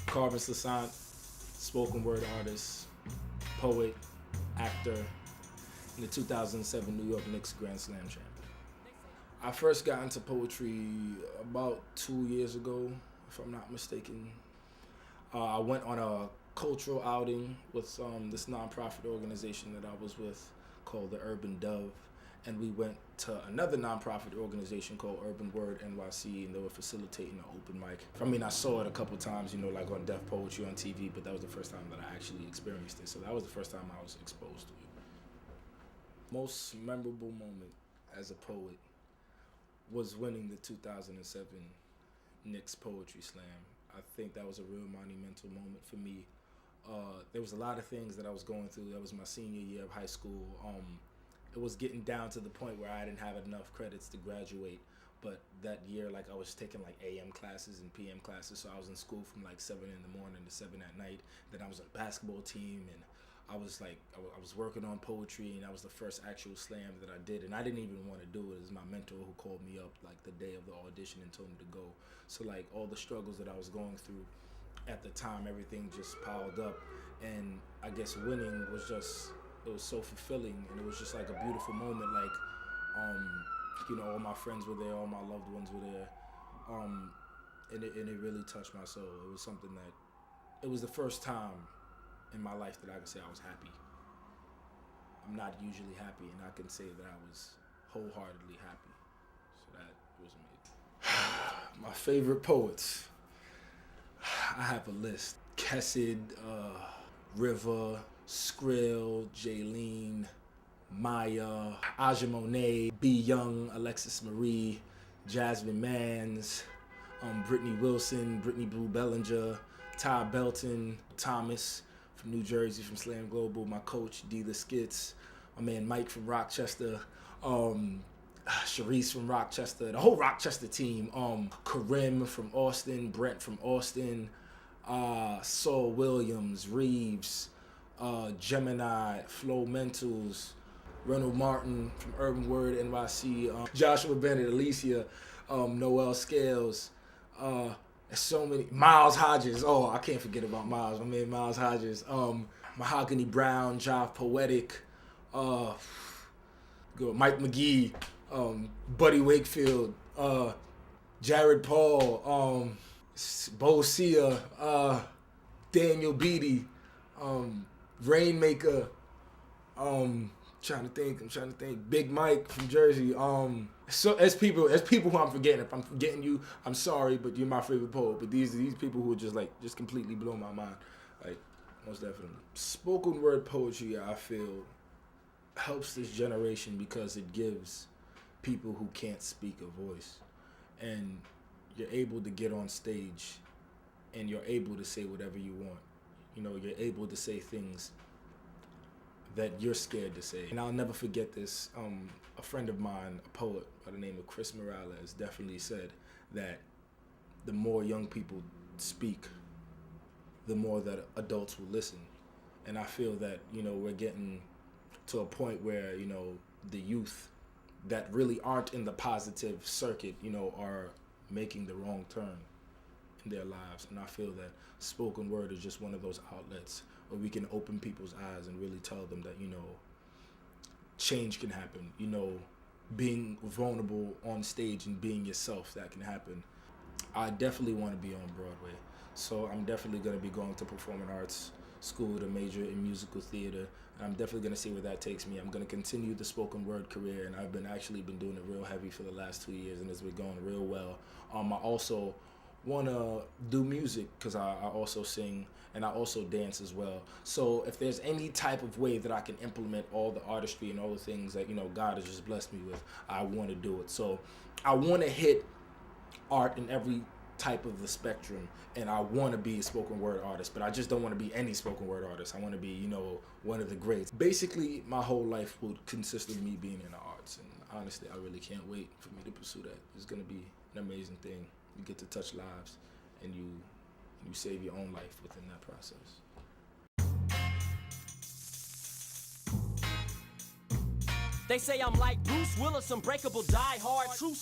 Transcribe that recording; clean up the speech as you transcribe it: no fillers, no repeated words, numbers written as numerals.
Carvens Lissaint, spoken word artist, poet, actor, and the 2007 New York Knicks Grand Slam champion. I first got into poetry about 2 years ago, if I'm not mistaken. I went on a cultural outing with this nonprofit organization that I was with called the Urban Dove, and we went to another nonprofit organization called Urban Word NYC, and they were facilitating an open mic. I mean, I saw it a couple times, like on Deaf Poetry on TV, but that was the first time that I actually experienced it. So that was the first time I was exposed to it. Most memorable moment as a poet was winning the 2007 Knicks Poetry Slam. I think that was a real monumental moment for me. There was a lot of things that I was going through. That was my senior year of high school. It was getting down to the point where I didn't have enough credits to graduate. But that year, I was taking AM classes and PM classes, so I was in school from 7 in the morning to 7 at night. Then I was on a basketball team, and I was working on poetry, and that was the first actual slam that I did. And I didn't even want to do it. It was my mentor who called me up the day of the audition and told me to go. So all the struggles that I was going through at the time, everything just piled up. And I guess winning was just, it was so fulfilling, and it was just a beautiful moment. All my friends were there, all my loved ones were there, and it really touched my soul. It was something that, it was the first time in my life that I could say I was happy. I'm not usually happy, and I can say that I was wholeheartedly happy. So that was amazing. My favorite poets, I have a list. Kessid, River, Skrill, Jaylene, Maya, Aja Monet, B. Young, Alexis Marie, Jasmine Mans, Brittany Wilson, Brittany Blue Bellinger, Ty Belton, Thomas from New Jersey, from Slam Global, my coach, D. The Skits, my man Mike from Rochester, Sharice from Rochester, the whole Rochester team, Karim from Austin, Brent from Austin, Saul Williams, Reeves, Gemini, Flo Mentals, Ronald Martin from Urban Word NYC, Joshua Bennett, Alicia, Noel Scales, so many, Miles Hodges, I can't forget about Miles, my man Miles Hodges, Mahogany Brown, Jive Poetic, Mike McGee, Buddy Wakefield, Jared Paul, Bo Sia, Daniel Beatty, Rainmaker, I'm trying to think, Big Mike from Jersey. So as people who I'm forgetting. If I'm forgetting you, I'm sorry, but you're my favorite poet. But these people who are just completely blow my mind, most definitely. Spoken word poetry, I feel, helps this generation because it gives people who can't speak a voice, and you're able to get on stage, and you're able to say whatever you want. You're able to say things that you're scared to say. And I'll never forget this. A friend of mine, a poet by the name of Chris Morales, definitely said that the more young people speak, the more that adults will listen. And I feel that, we're getting to a point where, the youth that really aren't in the positive circuit, are making the wrong turn in their lives. And I feel that spoken word is just one of those outlets where we can open people's eyes and really tell them that, change can happen. Being vulnerable on stage and being yourself, that can happen. I definitely want to be on Broadway. So I'm definitely going to be going to performing arts school to major in musical theater. And I'm definitely going to see where that takes me. I'm going to continue the spoken word career, and I've actually been doing it real heavy for the last 2 years, and it's been going real well. I also want to do music because I also sing, and I also dance as well. So if there's any type of way that I can implement all the artistry and all the things that God has just blessed me with, I want to do it. So I want to hit art in every type of the spectrum, and I want to be a spoken word artist, but I just don't want to be any spoken word artist. I want to be, one of the greats. Basically, my whole life would consist of me being in the arts, and honestly, I really can't wait for me to pursue that. It's going to be an amazing thing. You get to touch lives, and you save your own life within that process. They say I'm like Bruce Willis, unbreakable, die hard, true.